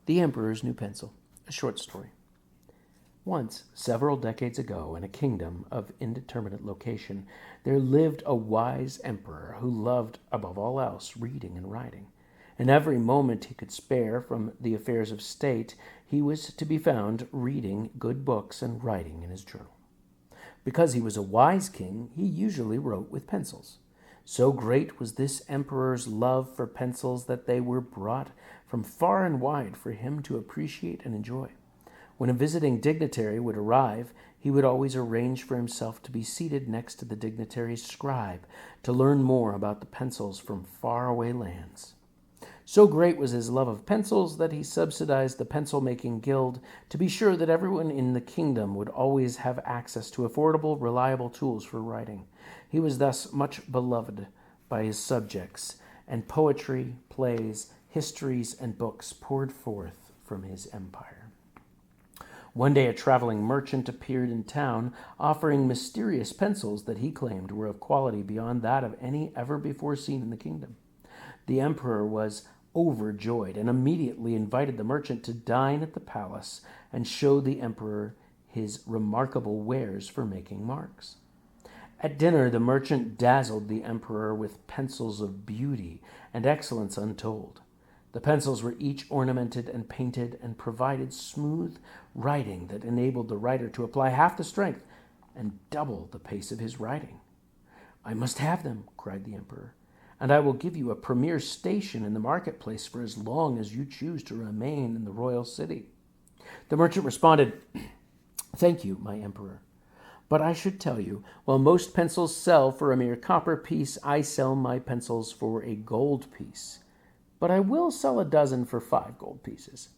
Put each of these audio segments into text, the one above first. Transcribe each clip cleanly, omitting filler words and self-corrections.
The Emperor's New Pencil, a short story. Once, several decades ago, in a kingdom of indeterminate location, there lived a wise emperor who loved, above all else, reading and writing. In every moment he could spare from the affairs of state, he was to be found reading good books and writing in his journal. Because he was a wise king, he usually wrote with pencils. So great was this emperor's love for pencils that they were brought from far and wide for him to appreciate and enjoy. When a visiting dignitary would arrive, he would always arrange for himself to be seated next to the dignitary's scribe to learn more about the pencils from faraway lands. So great was his love of pencils that he subsidized the pencil-making guild to be sure that everyone in the kingdom would always have access to affordable, reliable tools for writing. He was thus much beloved by his subjects, and poetry, plays, histories, and books poured forth from his empire. One day a traveling merchant appeared in town offering mysterious pencils that he claimed were of quality beyond that of any ever before seen in the kingdom. The emperor was overjoyed and immediately invited the merchant to dine at the palace and show the emperor his remarkable wares for making marks. At dinner, the merchant dazzled the emperor with pencils of beauty and excellence untold. The pencils were each ornamented and painted and provided smooth writing that enabled the writer to apply half the strength and double the pace of his writing. "I must have them," cried the emperor, "and I will give you a premier station in the marketplace for as long as you choose to remain in the royal city." The merchant responded, "Thank you, my emperor. But I should tell you, while most pencils sell for a mere copper piece, I sell my pencils for a gold piece. But I will sell a dozen for 5 gold pieces."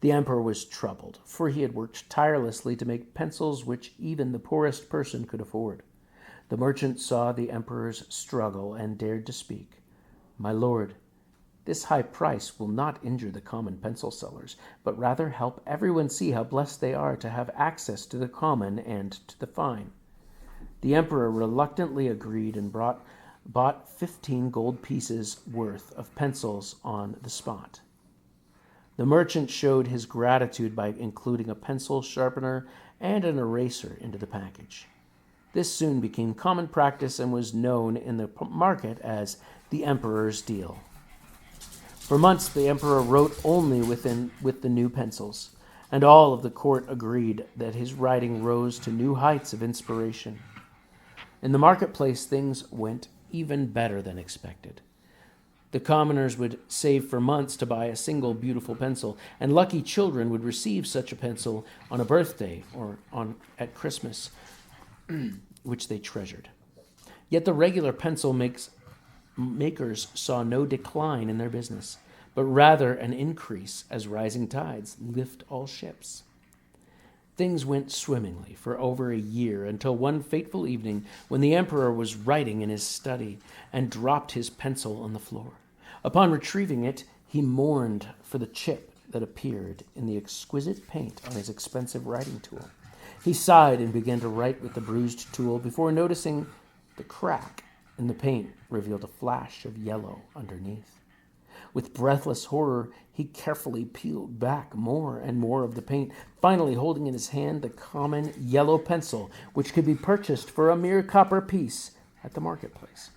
The emperor was troubled, for he had worked tirelessly to make pencils which even the poorest person could afford. The merchant saw the emperor's struggle and dared to speak. "My lord, this high price will not injure the common pencil sellers, but rather help everyone see how blessed they are to have access to the common and to the fine." The emperor reluctantly agreed and bought 15 gold pieces worth of pencils on the spot. The merchant showed his gratitude by including a pencil sharpener and an eraser into the package. This soon became common practice and was known in the market as the emperor's deal. For months, the emperor wrote only with the new pencils, and all of the court agreed that his writing rose to new heights of inspiration. In the marketplace, things went even better than expected. The commoners would save for months to buy a single beautiful pencil, and lucky children would receive such a pencil on a birthday or at Christmas, which they treasured. Yet the regular pencil makers saw no decline in their business, but rather an increase as rising tides lift all ships. Things went swimmingly for over a year until one fateful evening when the emperor was writing in his study and dropped his pencil on the floor. Upon retrieving it, he mourned for the chip that appeared in the exquisite paint on his expensive writing tool. He sighed and began to write with the bruised tool before noticing the crack in the paint revealed a flash of yellow underneath. With breathless horror, he carefully peeled back more and more of the paint, finally holding in his hand the common yellow pencil, which could be purchased for a mere copper piece at the marketplace.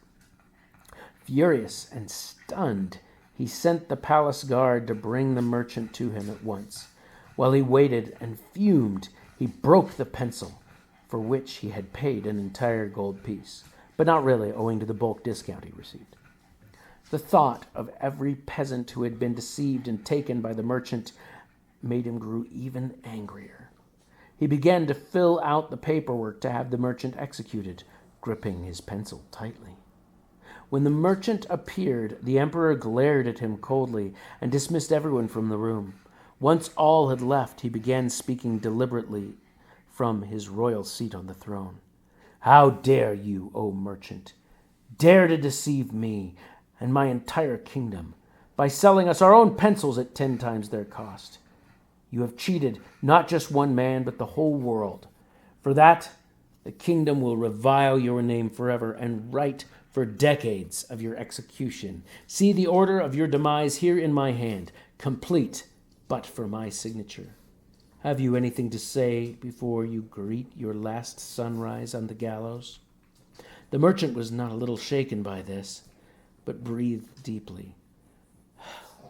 Furious and stunned, he sent the palace guard to bring the merchant to him at once. While he waited and fumed, he broke the pencil, for which he had paid an entire gold piece, but not really, owing to the bulk discount he received. The thought of every peasant who had been deceived and taken by the merchant made him grow even angrier. He began to fill out the paperwork to have the merchant executed, gripping his pencil tightly. When the merchant appeared, the emperor glared at him coldly and dismissed everyone from the room. Once all had left, he began speaking deliberately from his royal seat on the throne. "How dare you, O merchant, dare to deceive me and my entire kingdom by selling us our own pencils at 10 times their cost? You have cheated not just one man, but the whole world. For that, the kingdom will revile your name forever and write for decades of your execution. See the order of your demise here in my hand, complete but for my signature. Have you anything to say before you greet your last sunrise on the gallows?" The merchant was not a little shaken by this, but breathed deeply.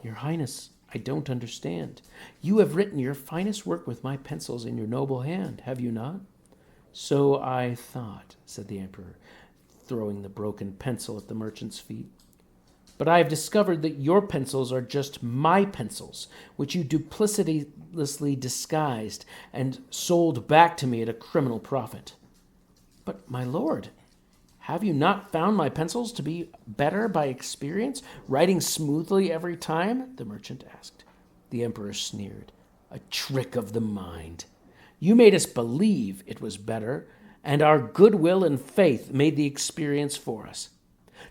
"Your Highness, I don't understand. You have written your finest work with my pencils in your noble hand, have you not?" "So I thought," said the emperor, throwing the broken pencil at the merchant's feet. "But I have discovered that your pencils are just my pencils, which you duplicitously disguised and sold back to me at a criminal profit." "But, my lord, have you not found my pencils to be better by experience, writing smoothly every time?" the merchant asked. The emperor sneered. "A trick of the mind. You made us believe it was better, and our goodwill and faith made the experience for us.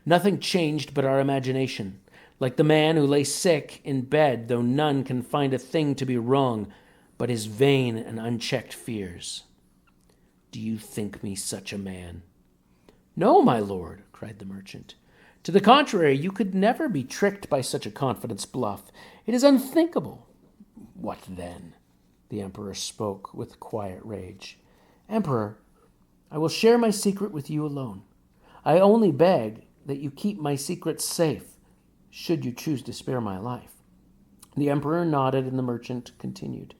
Nothing changed but our imagination, like the man who lay sick in bed, though none can find a thing to be wrong but his vain and unchecked fears. Do you think me such a man?" "No, my lord," cried the merchant. "To the contrary, you could never be tricked by such a confidence bluff. It is unthinkable." "What then?" The emperor spoke with quiet rage. "Emperor, I will share my secret with you alone. I only beg that you keep my secret safe, should you choose to spare my life." The emperor nodded, and the merchant continued.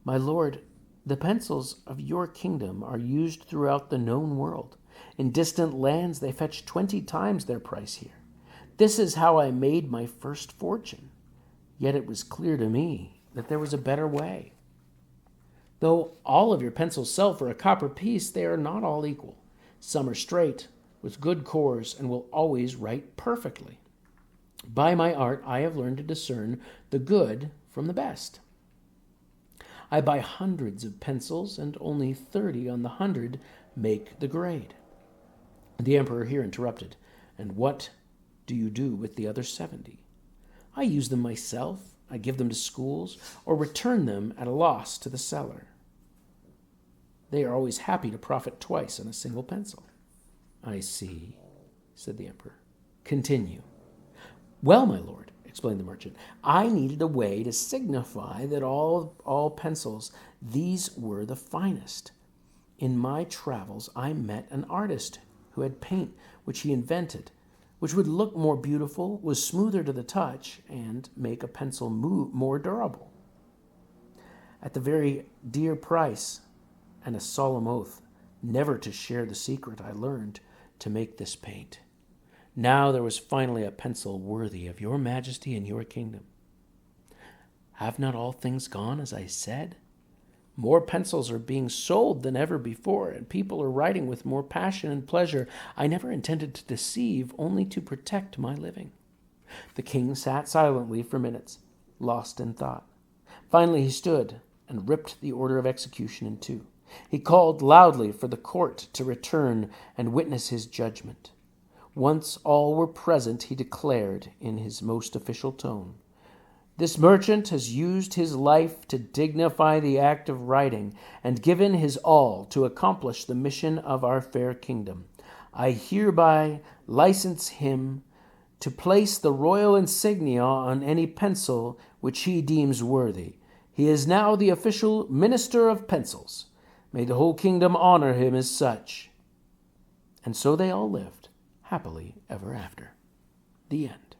"My lord, the pencils of your kingdom are used throughout the known world. In distant lands they fetch 20 times their price here. This is how I made my first fortune. Yet it was clear to me that there was a better way. Though all of your pencils sell for a copper piece, they are not all equal. Some are straight, with good cores, and will always write perfectly. By my art, I have learned to discern the good from the best. I buy hundreds of pencils, and only 30 on the 100 make the grade." The emperor here interrupted. "And what do you do with the other 70? "I use them myself. I give them to schools, or return them at a loss to the seller. They are always happy to profit twice on a single pencil." "I see," said the emperor. "Continue." "Well, my lord," explained the merchant, "I needed a way to signify that all pencils, these were the finest. In my travels, I met an artist who had paint which he invented, which would look more beautiful, was smoother to the touch, and make a pencil more durable. At the very dear price and a solemn oath never to share the secret, I learned to make this paint. Now there was finally a pencil worthy of your majesty and your kingdom. Have not all things gone as I said? More pencils are being sold than ever before, and people are writing with more passion and pleasure. I never intended to deceive, only to protect my living." The king sat silently for minutes, lost in thought. Finally he stood and ripped the order of execution in two. He called loudly for the court to return and witness his judgment. Once all were present, he declared in his most official tone, "This merchant has used his life to dignify the act of writing and given his all to accomplish the mission of our fair kingdom. I hereby license him to place the royal insignia on any pencil which he deems worthy. He is now the official minister of pencils. May the whole kingdom honor him as such." And so they all lived happily ever after. The end.